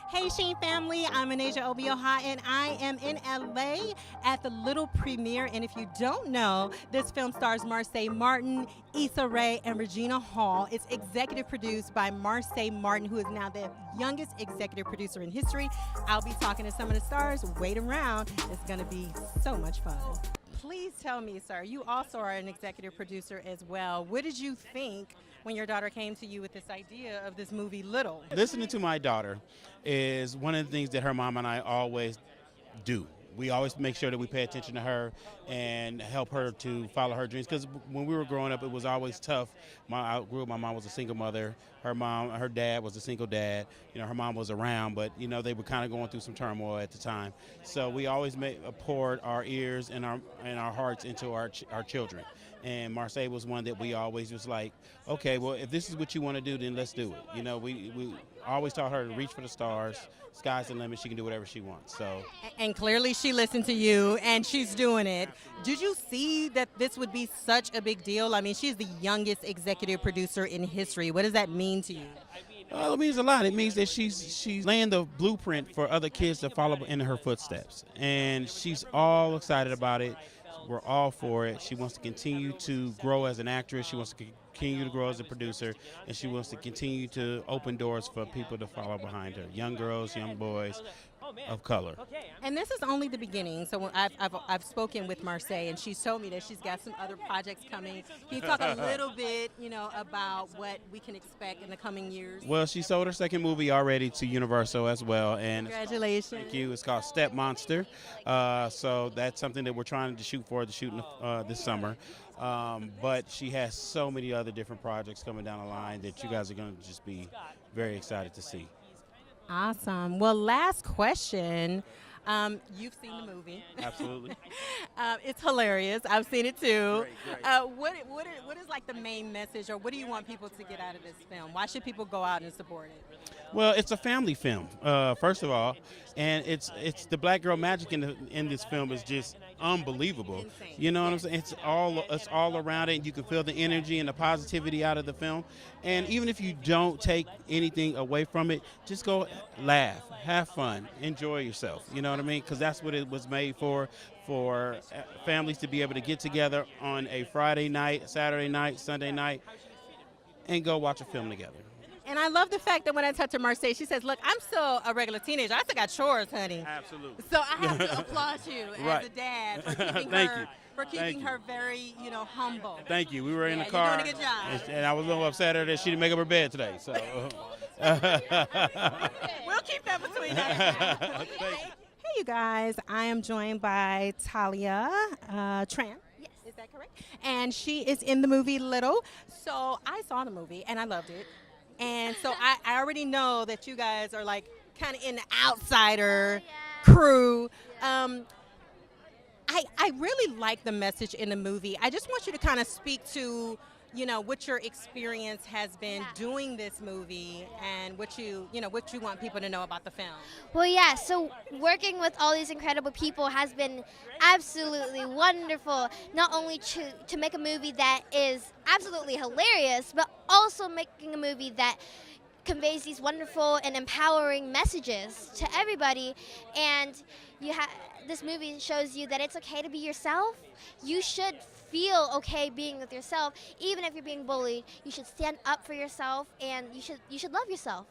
Hey Sheen family, I'm Anasia Obioha and I am in LA at the Little premiere. And if you don't know, this film stars Marsai Martin, Issa Rae, and Regina Hall. It's executive produced by Marsai Martin, who is now the youngest executive producer in history. I'll be talking to some of the stars. Wait around. It's going to be so much fun. Please tell me, sir, you also are an executive producer as well. What did you think when your daughter came to you with this idea of this movie, Little? Listening to my daughter is one of the things that her mom and I always do. We always make sure that we pay attention to her and help her to follow her dreams. Because when we were growing up, it was always tough. I grew up, my mom was a single mother. Her dad was a single dad. You know, her mom was around, but you know they were kind of going through some turmoil at the time. So we always poured our ears and our hearts into our children. And Marsai was one that we always was like, okay, well, if this is what you want to do, then let's do it. You know, we always taught her to reach for the stars. Sky's the limit. She can do whatever she wants. So. And clearly she listened to you, and she's doing it. Did you see that this would be such a big deal? I mean, she's the youngest executive producer in history. What does that mean to you? It means a lot. It means that she's laying the blueprint for other kids to follow in her footsteps. And she's all excited about it. We're all for it. She wants to continue to grow as an actress. She wants to continue to grow as a producer, and she wants to continue to open doors for people to follow behind her, young girls, young boys of color. And this is only the beginning. So when I've spoken with Marsai, and she's told me that she's got some other projects coming. Can you talk a little bit, about what we can expect in the coming years? Well, she sold her second movie already to Universal as well, and congratulations. Thank you. It's called Step Monster. So that's something that we're trying to shoot this summer. But she has so many other different projects coming down the line that you guys are going to just be very excited to see. Awesome. Well, last question. You've seen the movie. Absolutely. It's hilarious. I've seen it too. Great. What is like the main message, or what do you want people to get out of this film? Why should people go out and support it? Well, it's a family film, first of all, and it's the black girl magic in this film is just unbelievable. Insane. You know what I'm saying? It's all around it. You can feel the energy and the positivity out of the film. And even if you don't take anything away from it, just go laugh, have fun, enjoy yourself. You know what I mean? Because that's what it was made for families to be able to get together on a Friday night, Saturday night, Sunday night, and go watch a film together. And I love the fact that when I talked to Marsai, she says, look, I'm still a regular teenager. I still got chores, honey. Absolutely. So I have to applaud you Right. as a dad for keeping Thank her you. for keeping her very, humble. Thank you. We were in the You're car, doing a good job. and I was a little upset at her that she didn't make up her bed today. So. We'll keep that between us. Hey, you guys. I am joined by Talia Tran. Yes. Is that correct? And she is in the movie Little. So I saw the movie, and I loved it. And so I already know that you guys are like kind of in the outsider crew. I really like the message in the movie. I just want you to kind of speak to, what your experience has been doing this movie and what you want people to know about the film. Well, yeah, so working with all these incredible people has been absolutely wonderful. Not only to make a movie that is absolutely hilarious, but also making a movie that conveys these wonderful and empowering messages to everybody. And this movie shows you that it's okay to be yourself. You should feel okay being with yourself, even if you're being bullied. You should stand up for yourself, and you should love yourself.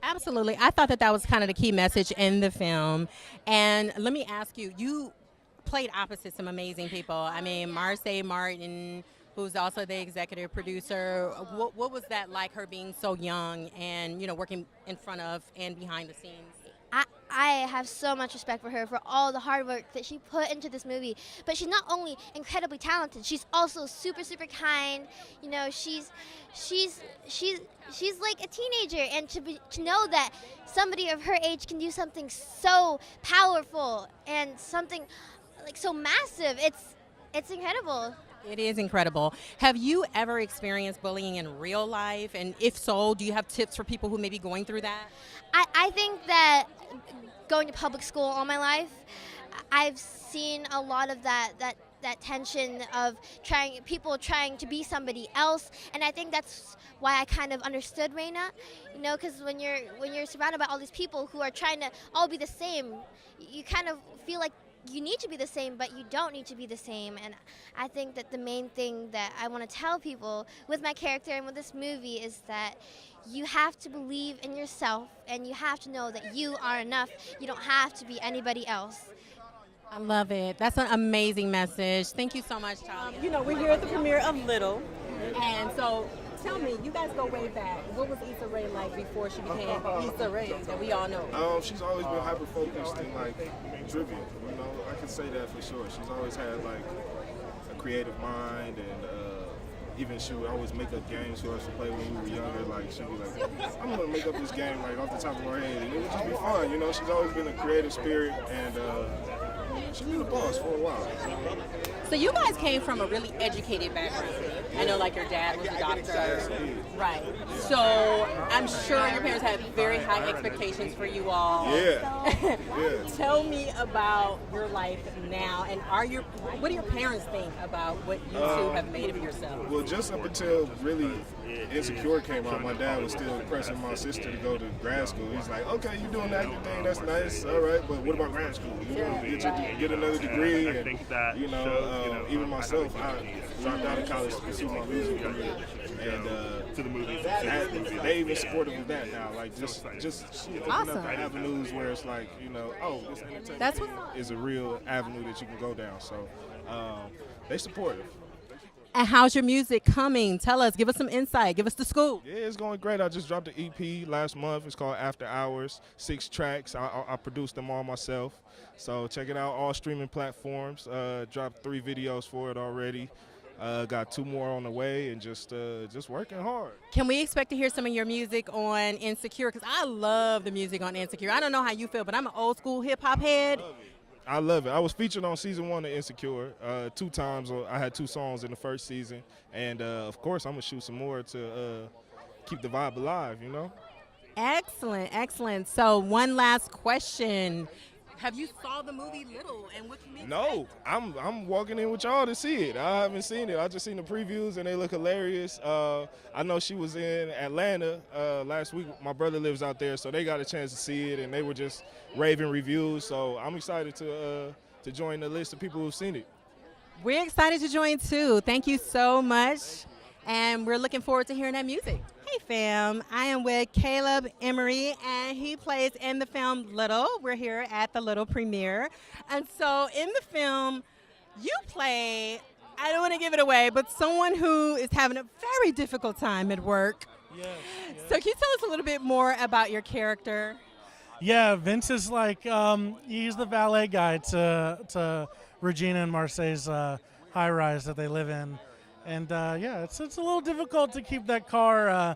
Absolutely. I thought that was kind of the key message in the film. And let me ask you, you played opposite some amazing people. I mean, Marsai Martin, who's also the executive producer. What was that like, her being so young and, working in front of and behind the scenes? I have so much respect for her for all the hard work that she put into this movie. But she's not only incredibly talented, she's also super, super kind. She's like a teenager, and to know that somebody of her age can do something so powerful and something like so massive, it's incredible. It is incredible. Have you ever experienced bullying in real life? And if so, do you have tips for people who may be going through that? I think that going to public school all my life, I've seen a lot of that tension of people trying to be somebody else, and I think that's why I kind of understood Reina, because when you're surrounded by all these people who are trying to all be the same, you kind of feel like you need to be the same, but you don't need to be the same. And I think that the main thing that I want to tell people with my character and with this movie is that you have to believe in yourself, and you have to know that you are enough. You don't have to be anybody else. I love it. That's an amazing message. Thank you so much, Talia. We're here at the premiere of Little, and so tell me, you guys go way back. What was Issa Rae like before she became Issa Rae that we all know? She's always been hyper focused and like driven. I can say that for sure. She's always had like a creative mind, and even she would always make up games for us to play when we were younger. Like she'd be like, "I'm gonna make up this game like off the top of her head," and it would just be fun. She's always been a creative spirit, and she's been a boss for a while. So you guys came from a really educated background. I know, like, your dad was a doctor. Right. So I'm sure your parents had very high expectations for you all. Yeah. Tell me about your life now, and what do your parents think about what you two have made of yourselves? Well, just up until really Insecure came out, my dad was still pressing my sister to go to grad school. He's like, "Okay, you're doing the acting thing, that's nice, all right, but what about grad school? Get another degree." And even myself, I dropped out of college to pursue my music career, and they even supportive of that now. Like just open up the avenues where it's like, this entertainment is a real avenue that you can go down. So they supportive. And how's your music coming? Tell us, give us some insight, give us the scoop. Yeah, it's going great. I just dropped an EP last month. It's called After Hours, 6 tracks. I produced them all myself. So check it out, all streaming platforms. Dropped 3 videos for it already. Got 2 more on the way, and just working hard. Can we expect to hear some of your music on Insecure? Because I love the music on Insecure. I don't know how you feel, but I'm an old school hip hop head. I love it. I was featured on season 1 of Insecure 2 times. I had 2 songs in the first season, and of course I'm gonna shoot some more to keep the vibe alive. Excellent, excellent. So one last question. Have you saw the movie Little, and what can we expect? No, I'm walking in with y'all to see it. I haven't seen it. I just seen the previews, and they look hilarious. I know she was in Atlanta last week. My brother lives out there, so they got a chance to see it, and they were just raving reviews. So I'm excited to join the list of people who've seen it. We're excited to join too. Thank you so much, and we're looking forward to hearing that music. Hey fam, I am with Caleb Emery, and he plays in the film Little. We're here at the Little premiere. And so in the film, you play, I don't want to give it away, but someone who is having a very difficult time at work. Yes. So can you tell us a little bit more about your character? Yeah, Vince is like, he's the valet guy to Regina and Marsai's high-rise that they live in. And it's a little difficult to keep that car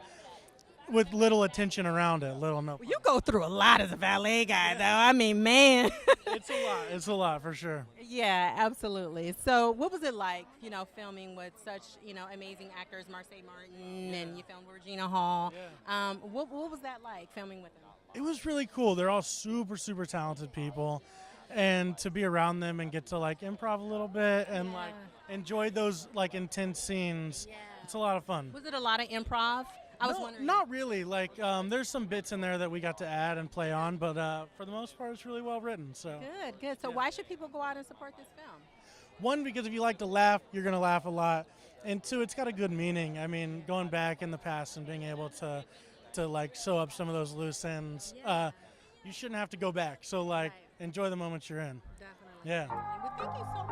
with little attention around it. Well, you go through a lot as a valet guy, though. I mean, man. It's a lot for sure. Yeah, absolutely. So what was it like, filming with such, amazing actors, Marsai Martin, and you filmed with Regina Hall. Yeah. What was that like, filming with them? It was really cool. They're all super, super talented people. And to be around them and get to improv a little bit and enjoy those intense scenes. Yeah. It's a lot of fun. Was it a lot of improv? I was wondering. Not really. There's some bits in there that we got to add and play on, but for the most part, it's really well written. So Good. So why should people go out and support this film? 1, because if you like to laugh, you're going to laugh a lot. And 2, it's got a good meaning. I mean, going back in the past and being able to sew up some of those loose ends, you shouldn't have to go back. So, enjoy the moments you're in. Definitely. Yeah. Well, thank you so much.